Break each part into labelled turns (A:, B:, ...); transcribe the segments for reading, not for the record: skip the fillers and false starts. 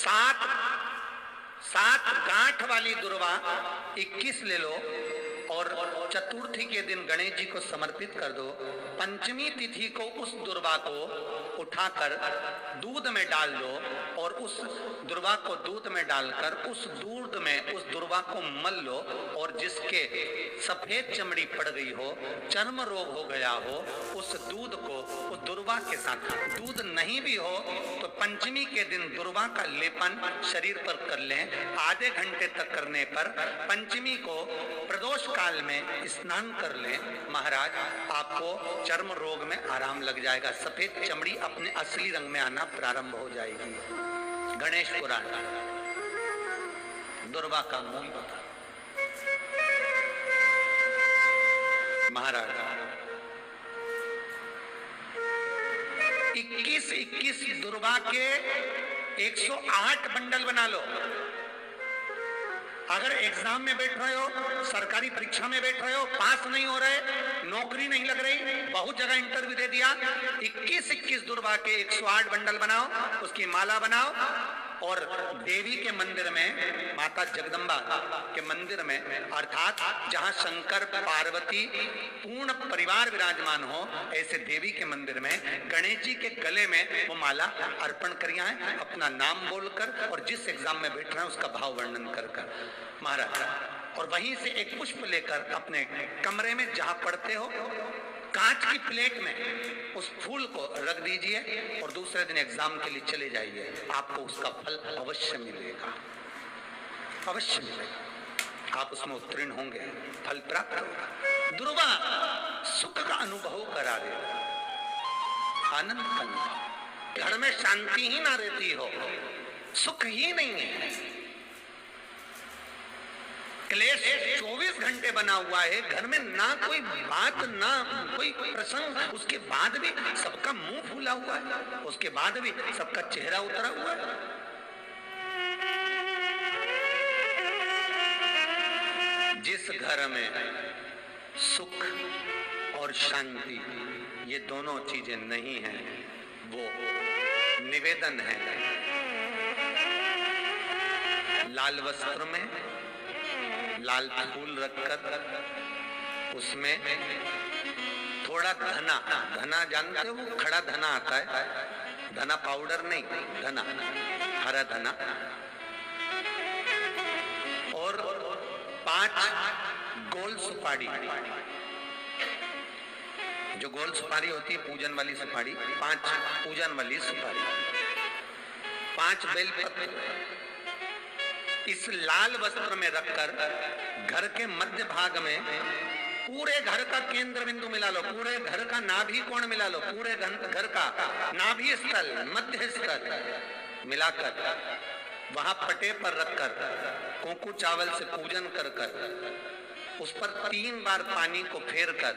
A: सात गांठ वाली दुर्वा 21 ले लो और चतुर्थी के दिन गणेश जी को समर्पित कर दो। पंचमी तिथि को उस दुर्वा को उठाकर दूध में डाल दो और उस दुर्वा को दूध में डालकर उस दूध में उस दुर्वा को मल लो और जिसके सफेद चमड़ी पड़ गई हो, चर्म रोग हो गया हो, उस दूध को उस दुर्वा के साथ, दूध नहीं भी हो तो पंचमी के दिन दुर्वा का लेपन शरीर पर कर लें। आधे घंटे तक करने पर पंचमी को प्रदोष काल में स्नान कर लें। महाराज आपको चर्म रोग में आराम लग जाएगा, सफेद चमड़ी अपने असली रंग में आना प्रारंभ हो जाएगी। गणेश पुराण दुर्वा का मूल बता। महाराज 21 दुर्वा के 108 बंडल बना लो। अगर एग्जाम में बैठ रहे हो, सरकारी परीक्षा में बैठ रहे हो, पास नहीं हो रहे, नौकरी नहीं लग रही, बहुत जगह इंटरव्यू दे दिया, 21 दुर्वा के 108 बंडल बनाओ, उसकी माला बनाओ और देवी के मंदिर में, माता जगदम्बा के मंदिर में, अर्थात जहां शंकर पार्वती पूर्ण परिवार विराजमान हो, ऐसे देवी के मंदिर में गणेश जी के गले में वो माला अर्पण करिए है, अपना नाम बोलकर और जिस एग्जाम में बैठ रहे हैं उसका भाव वर्णन कर महाराज। और वहीं से एक पुष्प लेकर अपने कमरे में जहां पढ़ते हो कांच की प्लेट में उस फूल को रख दीजिए और दूसरे दिन एग्जाम के लिए चले जाइए, आपको उसका फल अवश्य मिलेगा, अवश्य मिलेगा, आप उसमें उत्तीर्ण होंगे, फल प्राप्त होगा। दुर्वा सुख का अनुभव करा देगा, आनंद का अनुभव। घर में शांति ही ना रहती हो, सुख ही नहीं है, क्लेश 24 घंटे बना हुआ है, घर में ना कोई बात ना कोई प्रसंग, उसके बाद भी सबका मुंह फूला हुआ है, उसके बाद भी सबका चेहरा उतरा हुआ है। जिस घर में सुख और शांति ये दोनों चीजें नहीं हैं, वो निवेदन है लाल वस्त्र में लाल फूल रखकर उसमें थोड़ा धना जानते हो, वो खड़ा धना आता है, धना पाउडर नहीं, धना हरा धना, और 5 गोल सुपारी, जो गोल सुपारी होती है पूजन वाली सुपारी, 5 पूजन वाली सुपारी, 5 बेलपत्र इस लाल वस्त्र में रखकर घर के मध्य भाग में पूरे घर का केंद्र बिंदु मिला लो, पूरे घर का नाभि कोण मिला लो, पूरे घर का नाभि स्थल मध्य स्थल मिलाकर वहां पटे पर रखकर कुंकू चावल से पूजन कर उस पर 3 बार पानी को फेर कर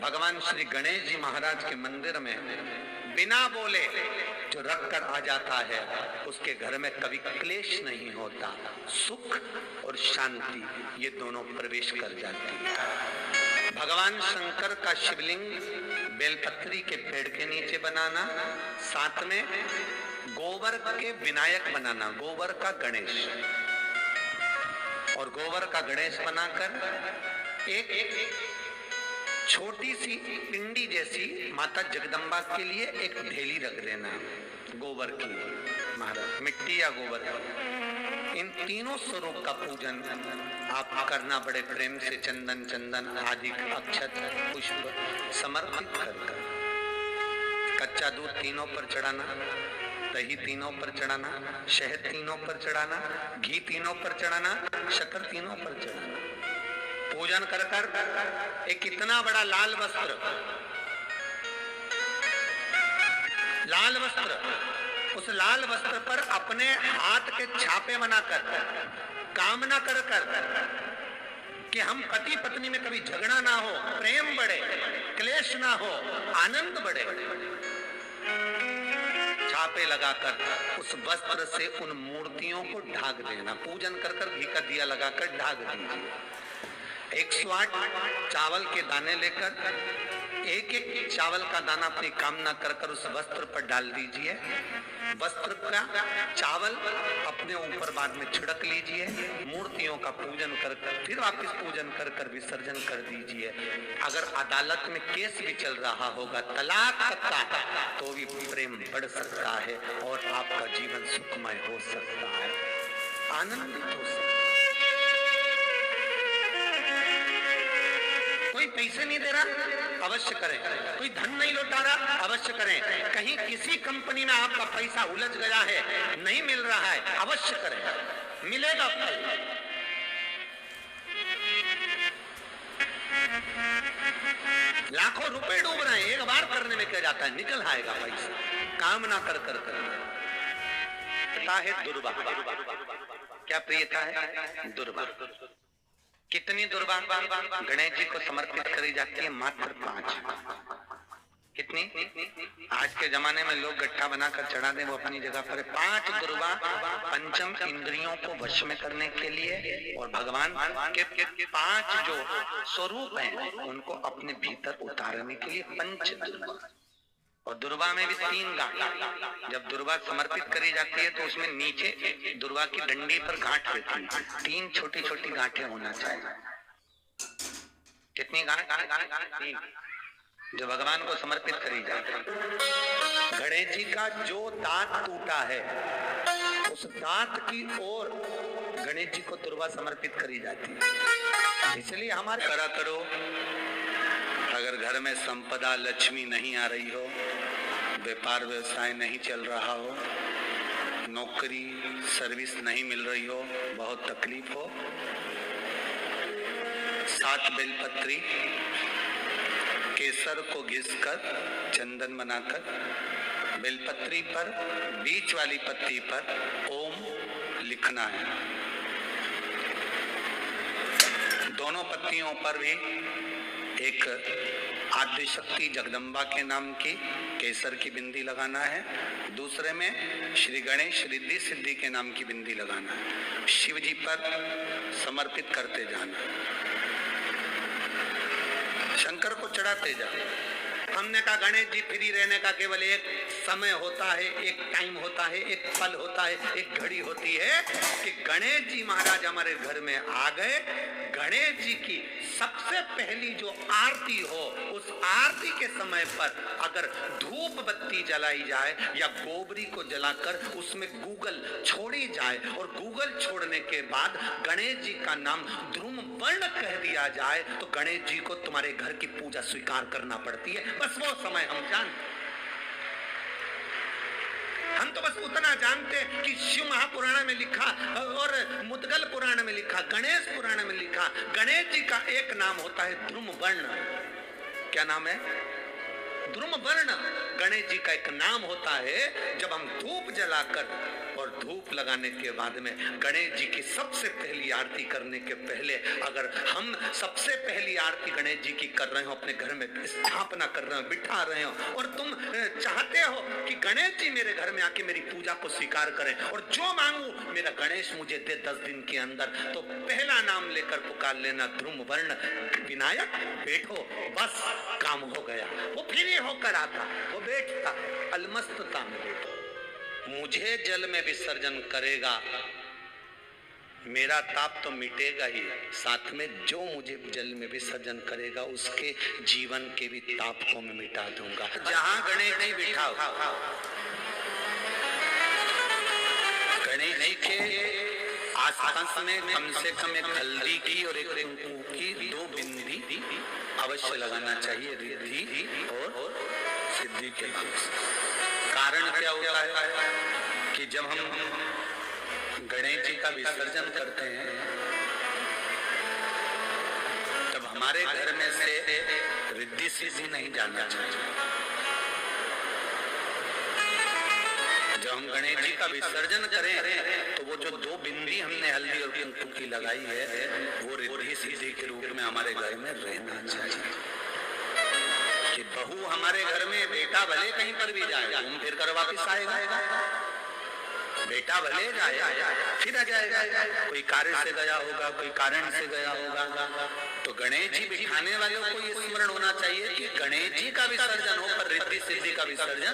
A: भगवान श्री गणेश जी महाराज के मंदिर में बिना बोले जो रख कर आ जाता है, उसके घर में कभी क्लेश नहीं होता, सुख और शांति ये दोनों प्रवेश कर जाती है। भगवान शंकर का शिवलिंग बेलपत्री के पेड़ के नीचे बनाना, साथ में गोबर के विनायक बनाना, गोबर का गणेश, और गोबर का गणेश बनाकर एक छोटी सी पिंडी जैसी माता जगदम्बा के लिए एक ढेली रख देना गोबर की, महाराज मिट्टी या गोबर। इन तीनों स्वरूप का पूजन आप करना बड़े प्रेम से, चंदन आदि अक्षत पुष्प समर्पित कर कच्चा दूध तीनों पर चढ़ाना, दही तीनों पर चढ़ाना, शहद तीनों पर चढ़ाना, घी तीनों पर चढ़ाना, शक्कर तीनों पर चढ़ाना। पूजन कर एक इतना बड़ा लाल वस्त्र, उस लाल वस्त्र पर अपने हाथ के छापे बनाकर कामना कर कि हम पति पत्नी में कभी झगड़ा ना हो, प्रेम बढ़े, क्लेश ना हो, आनंद बढ़े, छापे लगाकर उस वस्त्र से उन मूर्तियों को ढाक देना। पूजन कर घी का दिया लगाकर ढाक दीजिए। 108 चावल के दाने लेकर एक एक चावल का दाना अपनी कामना कर कर उस वस्त्र पर डाल दीजिए। वस्त्र का चावल अपने ऊपर बाद में छिड़क लीजिए। मूर्तियों का पूजन कर कर फिर वापस पूजन कर कर विसर्जन कर दीजिए। अगर अदालत में केस भी चल रहा होगा तलाक तक का, तो भी प्रेम बढ़ सकता है और आपका जीवन सुखमय हो सकता है, आनंदित हो सकता है। कोई पैसे नहीं दे रहा, अवश्य करें। कोई धन नहीं लौटा रहा, अवश्य करें। कहीं किसी कंपनी में आपका पैसा उलझ गया है, नहीं मिल रहा है, अवश्य करें, मिलेगा फल। लाखों रुपए डूब रहे हैं, एक बार करने में क्या जाता है, निकल आएगा पैसा। कामना कर कर है दुर्वा। क्या प्रियता है? दुर्वा। कितनी दुर्वा गणेश जी को समर्पित करी जाती है? मात्र 5। कितनी? आज के जमाने में लोग गट्ठा बनाकर चढ़ा दें, वो अपनी जगह पर। 5 दुर्वा पंचम इंद्रियों को वश में करने के लिए और भगवान के 5 जो स्वरूप हैं उनको अपने भीतर उतारने के लिए पंच दुर्वा। और दुर्वा में भी 3 गांठ। जब दुर्वा समर्पित करी जाती है तो उसमें नीचे दुर्वा की डंडी पर गांठ रहती है, 3 छोटी छोटी गांठें होना चाहिए। कितनी गांठ? 3, जो भगवान को समर्पित करी जाती है। गणेश जी का जो दांत टूटा है उस दांत की ओर गणेश जी को दुर्वा समर्पित करी जाती है। इसलिए हमारे करा करो, अगर घर में संपदा लक्ष्मी नहीं आ रही हो, व्यापार व्यवसाय नहीं चल रहा हो, नौकरी सर्विस नहीं मिल रही हो, बहुत तकलीफ हो, 7 बेलपत्री केसर को घिसकर चंदन बनाकर बेलपत्री पर बीच वाली पत्ती पर ओम लिखना है। दोनों पत्तियों पर भी एक आदिशक्ति जगदम्बा के नाम की केसर की बिंदी लगाना है, दूसरे में श्री गणेश रिद्धि सिद्धि के नाम की बिंदी लगाना है। शिव जी पर समर्पित करते जाना, शंकर को चढ़ाते जाना। हमने कहा गणेश जी फ्री रहने का केवल एक समय होता है, एक टाइम होता है, एक पल होता है, एक घड़ी होती है कि गणेश जी महाराज हमारे घर में आ गए। गणेश जी की सबसे पहली जो आरती हो, उस आरती के समय पर अगर धूप बत्ती जलाई जाए या गोबरी को जलाकर उसमें गूगल छोड़ी जाए और गूगल छोड़ने के बाद गणेश जी का नाम ध्रुम वर्ण कह दिया जाए तो गणेश जी को तुम्हारे घर की पूजा स्वीकार करना पड़ती है। बस वो समय हम जानते, हम तो बस उतना जानते हैं कि शिव महापुराण में लिखा और मुद्गल पुराण में लिखा, गणेश पुराण में लिखा, गणेश जी का एक नाम होता है ध्रुम वर्ण। क्या नाम है? ध्रुम वर्ण। गणेश जी का एक नाम होता है। जब हम धूप जलाकर और धूप लगाने के बाद में गणेश जी की सबसे पहली आरती करने के पहले अगर हम सबसे पहली आरती गणेश जी की कर रहे हो, अपने घर में स्थापना कर रहे हो, बिठा रहे हो और तुम चाहते हो कि गणेश जी मेरे घर में आके मेरी पूजा को स्वीकार करें और जो मांगू मेरा गणेश मुझे दे 10 दिन के अंदर, तो पहला नाम लेकर पुकार लेना ध्रुम वर्ण विनायक, बैठो, बस काम हो गया। वो फ्री होकर आता, वो बैठता अलमस्तता में बैठो। मुझे जल में विसर्जन करेगा, मेरा ताप तो मिटेगा ही, साथ में जो मुझे जल में विसर्जन करेगा उसके जीवन के भी ताप को मैं मिटा दूंगा। जहां गणेश जी बिठाओ, गणेश जी के आसपास में कम से कम एक हल्दी की और एक कुंकू की 2 बिंदी अवश्य लगाना चाहिए, रिद्धि और सिद्धि के नाम से। कारण क्या होता है कि जब हम गणेश जी का विसर्जन करते हैं तब हमारे घर में से रिद्धि सिद्धि नहीं जाना चाहिए। जब हम गणेश जी का विसर्जन करें तो वो जो 2 बिंदी हमने हल्दी और कुंकू की लगाई है वो रिद्धि सिद्धि के रूप में हमारे घर में रहना चाहिए। कि बहू हमारे घर में, बेटा भले कहीं पर भी जाए घूम फिर कर वापिस आएगा, बेटा भले जाए फिर आ जाएगा, कोई कार्य से गया होगा, कोई कारण से गया होगा। तो गणेश जी बिठाने वालों को ये स्मरण होना चाहिए कि गणेश जी का विसर्जन हो पर रिद्धि सिद्धि का विसर्जन।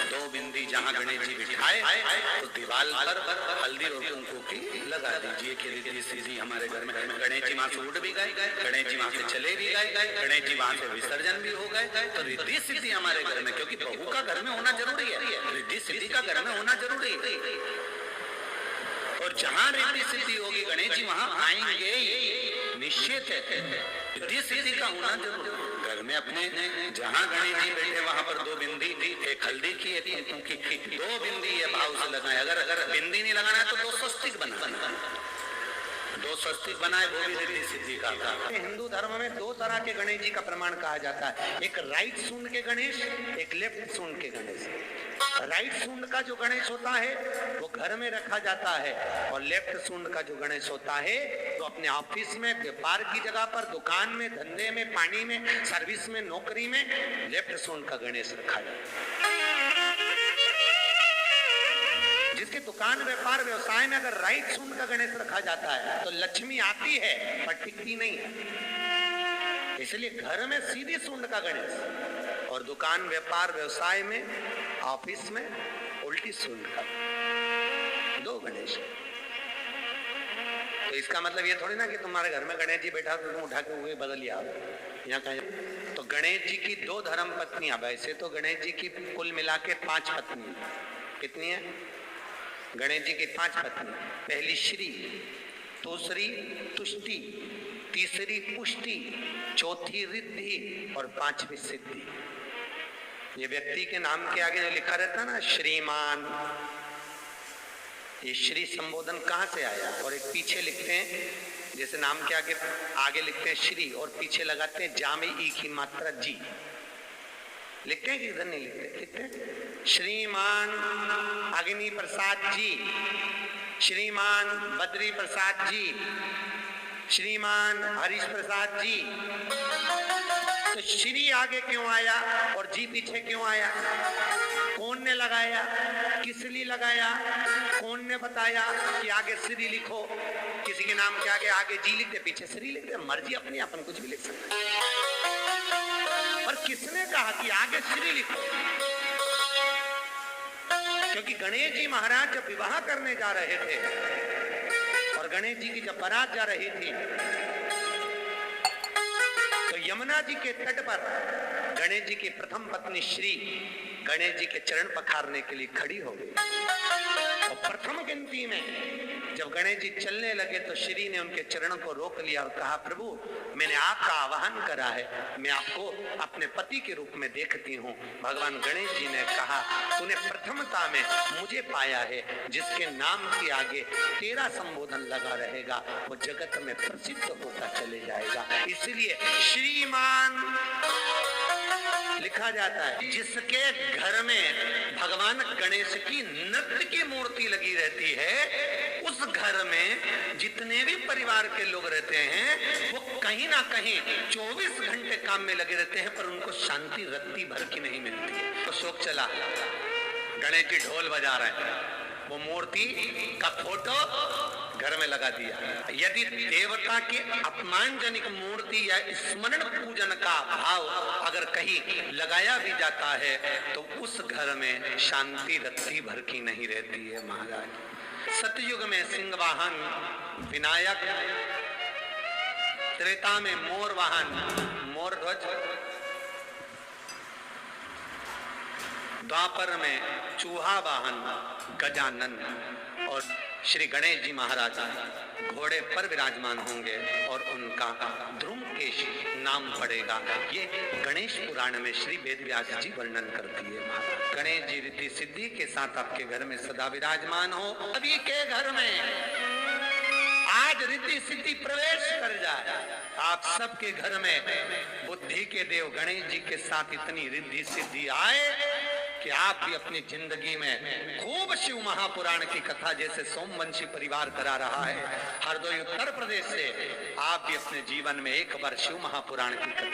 A: दो बिंदी जहाँ गणेश जी बिठाए तो दीवार पर हल्दी और कुमकुम की लगा दीजिए कि रिद्धि सिद्धि हमारे घर में। गणेश जी वहां से उठ भी गए, गणेश जी वहां से चले भी गए, गणेश जी वहां से विसर्जन भी हो गए, तो रिद्धि सिद्धि हमारे घर में, क्योंकि बहू का घर में होना जरूरी है, रिद्धि सिद्धि का घर में होना जरूरी है। और जहाँ रिद्धि सिद्धि होगी गणेश जी वहां आएंगे, निश्चित है, रिद्धि सिद्धि का होना जरूरी है। घर में अपने जहाँ गणेश जी बैठे वहां पर दो बिंदी, एक हल्दी की एक कुमकुम की, दो बिंदी ये भाव से लगाए। अगर बिंदी नहीं लगाना है तो दो स्वस्तिक बनाना, दो स्वस्तिक बनाए, वो भी रिद्धि सिद्धि का। हिंदू धर्म में दो तरह के गणेश जी का प्रमाण कहा जाता है, एक राइट सूंड के गणेश, एक लेफ्ट सूंड के गणेश। राइट सूंड का जो गणेश होता है वो घर में रखा जाता है, और लेफ्ट सूंड का जो गणेश होता है तो अपने ऑफिस में, व्यापार की जगह पर, दुकान में, धंधे में, पानी में, सर्विस में, नौकरी में लेफ्ट सूंड का गणेश रखा जाता है। जिसके दुकान, व्यापार, व्यवसाय में अगर राइट सूंड का गणेश रखा जाता है तो लक्ष्मी आती है पर टिकती नहीं है। इसलिए घर में सीधी सूंड का गणेश, और दुकान, व्यापार, व्यवसाय में, ऑफिस में उल्टी सूंड का, दो गणेश। तो इसका मतलब ये थोड़ी ना कि तुम्हारे घर में गणेश जी बैठा तो तुम उठा के हुए बदल लिया यहाँ कहीं। तो गणेश जी की दो धर्म पत्नियां, वैसे तो गणेश जी की कुल मिला के 5 पत्नी। कितनी है? गणेश जी की 5 पत्नी। पहली श्री, दूसरी तुष्टि, तीसरी पुष्टि, चौथी रिद्धि और 5वीं सिद्धि। ये व्यक्ति के नाम के आगे जो लिखा रहता है ना श्रीमान, ये श्री संबोधन कहाँ से आया? और एक पीछे लिखते हैं, जैसे नाम के आगे लिखते हैं श्री और पीछे लगाते हैं जा में ई की मात्रा जी। लिखते हैं कि इधर नहीं लिखते? लिखते हैं श्रीमान अग्नि प्रसाद जी, श्रीमान बद्री प्रसाद जी, श्रीमान हरीश प्रसाद जी। तो श्री आगे क्यों आया और जी पीछे क्यों आया? कौन ने लगाया, किस लिए लगाया, कौन ने बताया कि आगे श्री लिखो? किसी के नाम के आगे जी लिख दे, पीछे श्री लिख दे, मर्जी अपनी, अपन कुछ भी लिख सकते हैं। और किसने कहा कि आगे श्री लिखो? क्योंकि गणेश जी महाराज जब विवाह करने जा रहे थे और गणेश जी की जब बारात जा रही थी तो यमुना जी के तट पर गणेश जी की प्रथम पत्नी श्री गणेश जी के चरण पखारने के लिए खड़ी हो गई। और प्रथम गिनती में जब गणेश जी चलने लगे तो श्री ने उनके चरणों को रोक लिया और कहा, प्रभु मैंने आपका आवाहन करा है, मैं आपको अपने पति के रूप में देखती हूँ। भगवान गणेश जी ने कहा, तूने प्रथमता में मुझे पाया है, जिसके नाम के आगे तेरा संबोधन लगा रहेगा वो जगत में प्रसिद्ध होता चले जाएगा। इसलिए श्रीमान लिखा जाता है। जिसके घर में भगवान गणेश की नृत्य की मूर्ति लगी रहती है, उस घर में जितने भी परिवार के लोग रहते हैं वो कहीं ना कहीं 24 घंटे काम में लगे रहते हैं, पर उनको शांति रत्ती भर की नहीं मिलती है। तो शोक चला, गणेश जी ढोल बजा रहे हैं, वो मूर्ति का फोटो घर में लगा दिया। यदि देवता के अपमानजनक मूर्ति या स्मरण पूजन का भाव अगर कहीं लगाया भी जाता है तो उस घर में शांति रत्ती भर की नहीं रहती है महाराज। सतयुग में सिंह वाहन विनायक, त्रेता में मोर वाहन मोर ध्वज, द्वापर में चूहा वाहन गजानन, और श्री गणेश जी महाराज घोड़े पर विराजमान होंगे और उनका ध्रुमकेश नाम पड़ेगा। ये गणेश पुराण में श्री वेदव्यास जी वर्णन करती है महाराज। गणेश जी रिद्धि सिद्धि के साथ आपके घर में सदा विराजमान हो। अभी के घर में आज रिद्धि सिद्धि प्रवेश कर जाए, आप सबके घर में बुद्धि के देव गणेश जी के साथ इतनी रिद्धि सिद्धि आए कि आप भी अपनी जिंदगी में खूब शिव महापुराण की कथा, जैसे सोमवंशी परिवार करा रहा है हरदोई उत्तर प्रदेश से, आप भी अपने जीवन में एक बार शिव महापुराण की कथा